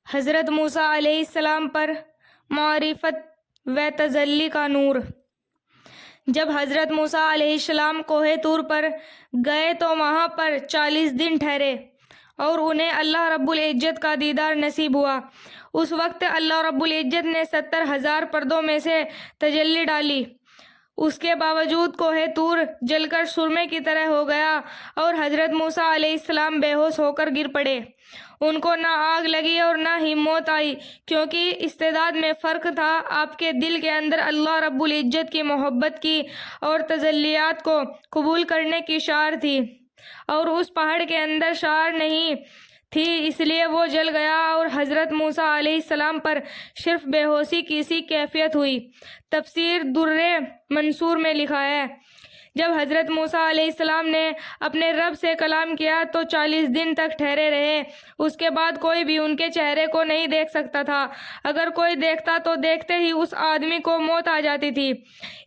حضرت موسیٰ علیہ السلام پر معرفت و تجلی کا نور۔ جب حضرت موسیٰ علیہ السلام کوہ طور پر گئے تو وہاں پر 40 دن ٹھہرے اور انہیں اللہ رب العزت کا دیدار نصیب ہوا۔ اس وقت اللہ رب العزت نے 70,000 پردوں میں سے تجلی ڈالی۔ اس کے باوجود کوہ طور جل کر سرمے کی طرح ہو گیا اور حضرت موسیٰ علیہ السلام بے ہوش ہو کر گر پڑے۔ ان کو نہ آگ لگی اور نہ ہی موت آئی، کیونکہ استعداد میں فرق تھا۔ آپ کے دل کے اندر اللہ رب العزت کی محبت کی اور تجلیات کو قبول کرنے کی شعار تھی، اور اس پہاڑ کے اندر شعار نہیں تھی، اس لیے وہ جل گیا اور حضرت موسیٰ علیہ السلام پر صرف بے ہوشی کی سی کیفیت ہوئی۔ تفسیر در منصور میں لکھا ہے، جب حضرت موسیٰ علیہ السلام نے اپنے رب سے کلام کیا تو 40 دن تک ٹھہرے رہے۔ اس کے بعد کوئی بھی ان کے چہرے کو نہیں دیکھ سکتا تھا۔ اگر کوئی دیکھتا تو دیکھتے ہی اس آدمی کو موت آ جاتی تھی۔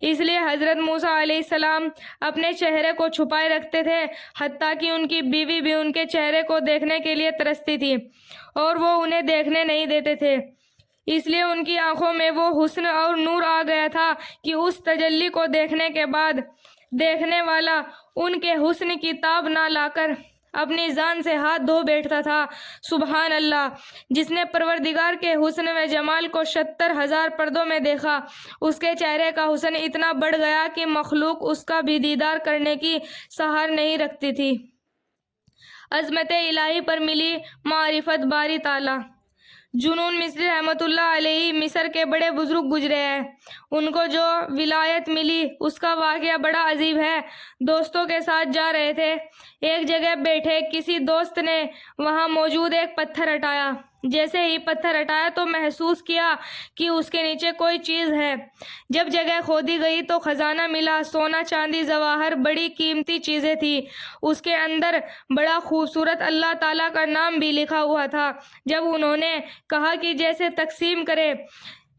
اس لیے حضرت موسیٰ علیہ السلام اپنے چہرے کو چھپائے رکھتے تھے، حتیٰ کہ ان کی بیوی بھی ان کے چہرے کو دیکھنے کے لیے ترستی تھی اور وہ انہیں دیکھنے نہیں دیتے تھے۔ اس لیے ان کی آنکھوں میں وہ حسن اور نور آ گیا تھا کہ اس تجلی کو دیکھنے کے بعد دیکھنے والا ان کے حسن کی تاب نہ لا کر اپنی جان سے ہاتھ دھو بیٹھتا تھا۔ سبحان اللہ! جس نے پروردگار کے حسن و جمال کو 70,000 پردوں میں دیکھا، اس کے چہرے کا حسن اتنا بڑھ گیا کہ مخلوق اس کا بھی دیدار کرنے کی سہر نہیں رکھتی تھی۔ عظمت الہی پر ملی معرفت باری تعالیٰ۔ جنون مصری رحمۃ اللہ علیہ مصر کے بڑے بزرگ گزرے ہیں۔ ان کو جو ولایت ملی اس کا واقعہ بڑا عجیب ہے۔ دوستوں کے ساتھ جا رہے تھے، ایک جگہ بیٹھے، کسی دوست نے وہاں موجود ایک پتھر ہٹایا۔ جیسے ہی پتھر ہٹایا تو محسوس کیا کہ اس کے نیچے کوئی چیز ہے۔ جب جگہ کھودی گئی تو خزانہ ملا، سونا، چاندی، جواہر، بڑی قیمتی چیزیں تھیں۔ اس کے اندر بڑا خوبصورت اللہ تعالیٰ کا نام بھی لکھا ہوا تھا۔ جب انہوں نے کہا کہ جیسے تقسیم کرے،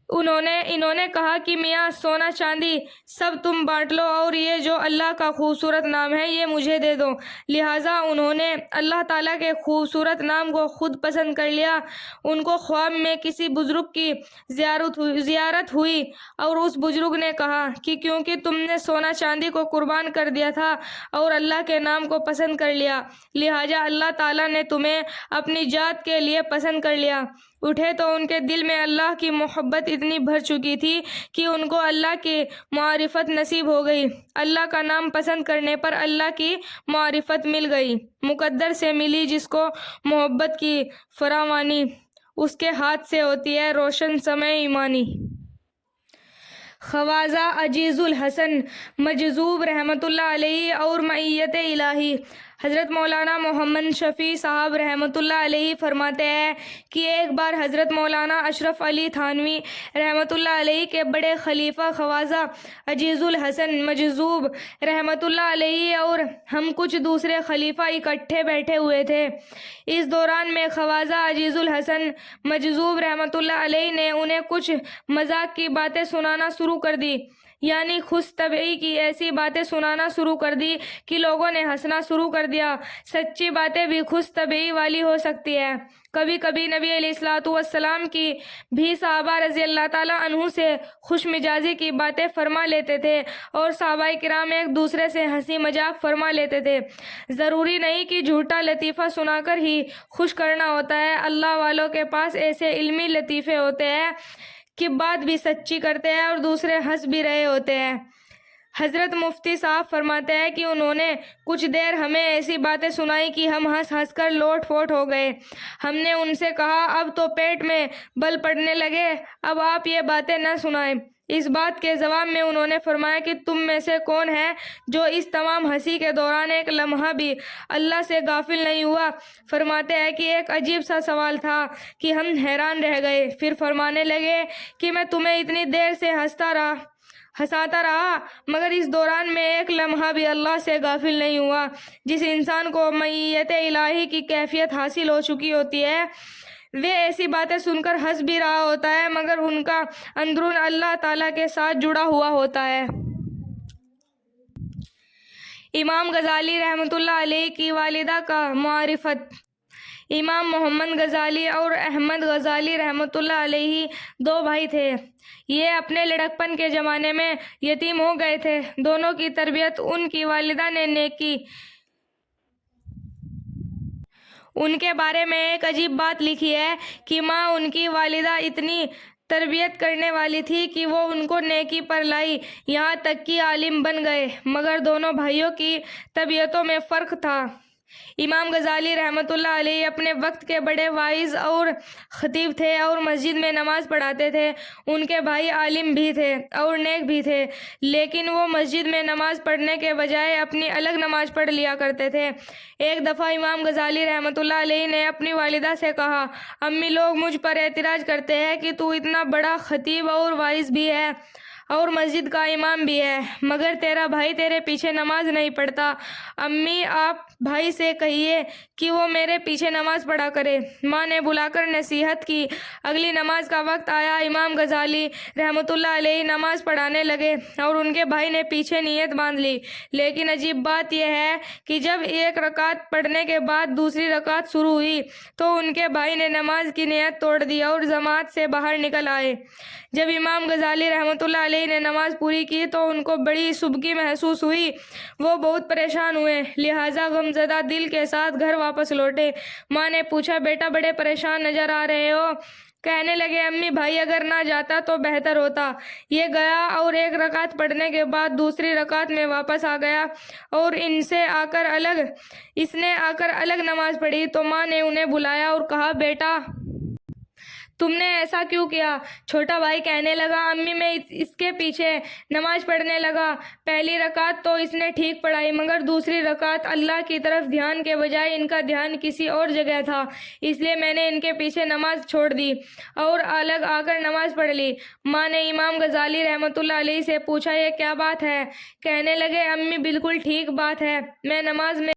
انہوں نے کہا کہ میاں، سونا چاندی سب تم بانٹ لو اور یہ جو اللہ کا خوبصورت نام ہے یہ مجھے دے دو۔ لہٰذا انہوں نے اللہ تعالیٰ کے خوبصورت نام کو خود پسند کر لیا۔ ان کو خواب میں کسی بزرگ کی زیارت ہوئی اور اس بزرگ نے کہا کہ کیونکہ تم نے سونا چاندی کو قربان کر دیا تھا اور اللہ کے نام کو پسند کر لیا، لہٰذا اللہ تعالیٰ نے تمہیں اپنی ذات کے لیے پسند کر لیا۔ اٹھے تو ان کے دل میں اللہ کی محبت اتنی بھر چکی تھی کہ ان کو اللہ کی معرفت نصیب ہو گئی۔ اللہ کا نام پسند کرنے پر اللہ کی معرفت مل گئی، مقدر سے ملی۔ جس کو محبت کی فراوانی اس کے ہاتھ سے ہوتی ہے، روشن سمع ایمانی۔ خواجہ عزیز الحسن مجذوب رحمۃ اللہ علیہ اور معیت الہی۔ حضرت مولانا محمد شفیع صاحب رحمۃ اللہ علیہ فرماتے ہیں کہ ایک بار حضرت مولانا اشرف علی تھانوی رحمۃ اللہ علیہ کے بڑے خلیفہ خواجہ عزیز الحسن مجذوب رحمۃ اللہ علیہ اور ہم کچھ دوسرے خلیفہ اکٹھے بیٹھے ہوئے تھے۔ اس دوران میں خواجہ عزیز الحسن مجذوب رحمۃ اللہ علیہ نے انہیں کچھ مذاق کی باتیں سنانا شروع کر دی، یعنی خوش طبعی کی ایسی باتیں سنانا شروع کر دی کہ لوگوں نے ہنسنا شروع کر دیا۔ سچی باتیں بھی خوش طبعی والی ہو سکتی ہے۔ کبھی کبھی نبی علیہ الصلوۃ والسلام کی بھی صحابہ رضی اللہ تعالیٰ عنہ سے خوش مزاجی کی باتیں فرما لیتے تھے اور صحابہ کرام ایک دوسرے سے ہنسی مذاق فرما لیتے تھے۔ ضروری نہیں کہ جھوٹا لطیفہ سنا کر ہی خوش کرنا ہوتا ہے۔ اللہ والوں کے پاس ایسے علمی لطیفے ہوتے ہیں کہ بات بھی سچی کرتے ہیں اور دوسرے ہنس بھی رہے ہوتے ہیں۔ حضرت مفتی صاحب فرماتے ہیں کہ انہوں نے کچھ دیر ہمیں ایسی باتیں سنائی کہ ہم ہنس ہنس کر لوٹ پوٹ ہو گئے۔ ہم نے ان سے کہا اب تو پیٹ میں بل پڑنے لگے، اب آپ یہ باتیں نہ سنائیں۔ اس بات کے جواب میں انہوں نے فرمایا کہ تم میں سے کون ہے جو اس تمام ہنسی کے دوران ایک لمحہ بھی اللہ سے غافل نہیں ہوا؟ فرماتے ہیں کہ ایک عجیب سا سوال تھا کہ ہم حیران رہ گئے۔ پھر فرمانے لگے کہ میں تمہیں اتنی دیر سے ہنساتا رہا مگر اس دوران میں ایک لمحہ بھی اللہ سے غافل نہیں ہوا۔ جس انسان کو معیت الہی کی کیفیت حاصل ہو چکی ہوتی ہے وہ ایسی باتیں سن کر ہنس بھی رہا ہوتا ہے مگر ان کا اندرون اللہ تعالیٰ کے ساتھ جڑا ہوا ہوتا ہے۔ امام غزالی رحمۃ اللہ علیہ کی والدہ کا معرفت۔ امام محمد غزالی اور احمد غزالی رحمۃ اللہ علیہ 2 بھائی تھے۔ یہ اپنے لڑکپن کے زمانے میں یتیم ہو گئے تھے۔ دونوں کی تربیت ان کی والدہ نے کی۔ ان کے بارے میں ایک عجیب بات لکھی ہے کہ ماں ان کی والدہ اتنی تربیت کرنے والی تھی کہ وہ ان کو نیکی پر لائی، یہاں تک کہ عالم بن گئے، مگر دونوں بھائیوں کی طبیعتوں میں فرق تھا۔ امام غزالی رحمۃ اللہ علیہ اپنے وقت کے بڑے واعظ اور خطیب تھے اور مسجد میں نماز پڑھاتے تھے۔ ان کے بھائی عالم بھی تھے اور نیک بھی تھے، لیکن وہ مسجد میں نماز پڑھنے کے بجائے اپنی الگ نماز پڑھ لیا کرتے تھے۔ ایک دفعہ امام غزالی رحمۃ اللہ علیہ نے اپنی والدہ سے کہا، امی، لوگ مجھ پر اعتراض کرتے ہیں کہ تو اتنا بڑا خطیب اور واعظ بھی ہے اور مسجد کا امام بھی ہے، مگر تیرا بھائی تیرے پیچھے نماز نہیں پڑھتا۔ امی، آپ بھائی سے کہیے کہ وہ میرے پیچھے نماز پڑھا کرے۔ ماں نے بلا کر نصیحت کی۔ اگلی نماز کا وقت آیا، امام غزالی رحمۃ اللہ علیہ نماز پڑھانے لگے اور ان کے بھائی نے پیچھے نیت باندھ لی، لیکن عجیب بات یہ ہے کہ جب ایک رکعت پڑھنے کے بعد دوسری رکعت شروع ہوئی تو ان کے بھائی نے نماز کی نیت توڑ دی اور جماعت سے باہر نکل آئے۔ جب امام غزالی رحمۃ اللہ علیہ نے نماز پوری کی تو ان کو بڑی سبکی محسوس ہوئی۔ وہ بہت پریشان ہوئے، لہٰذا غمزدہ دل کے ساتھ گھر واپس لوٹے۔ ماں نے پوچھا، بیٹا بڑے پریشان نظر آ رہے ہو؟ کہنے لگے، امی، بھائی اگر نہ جاتا تو بہتر ہوتا۔ یہ گیا اور ایک رکعت پڑھنے کے بعد دوسری رکعت میں واپس آ گیا اور اس نے آ کر الگ نماز پڑھی تو ماں نے انہیں بلایا اور کہا، بیٹا تم نے ایسا کیوں کیا؟ چھوٹا بھائی کہنے لگا، امی، میں اس کے پیچھے نماز پڑھنے لگا۔ پہلی رکعت تو اس نے ٹھیک پڑھائی، مگر دوسری رکعت اللہ کی طرف دھیان کے بجائے ان کا دھیان کسی اور جگہ تھا، اس لیے میں نے ان کے پیچھے نماز چھوڑ دی اور الگ آ کر نماز پڑھ لی۔ ماں نے امام غزالی رحمۃ اللہ علیہ سے پوچھا، یہ کیا بات ہے؟ کہنے لگے، امی، بالکل ٹھیک بات ہے، میں نماز میں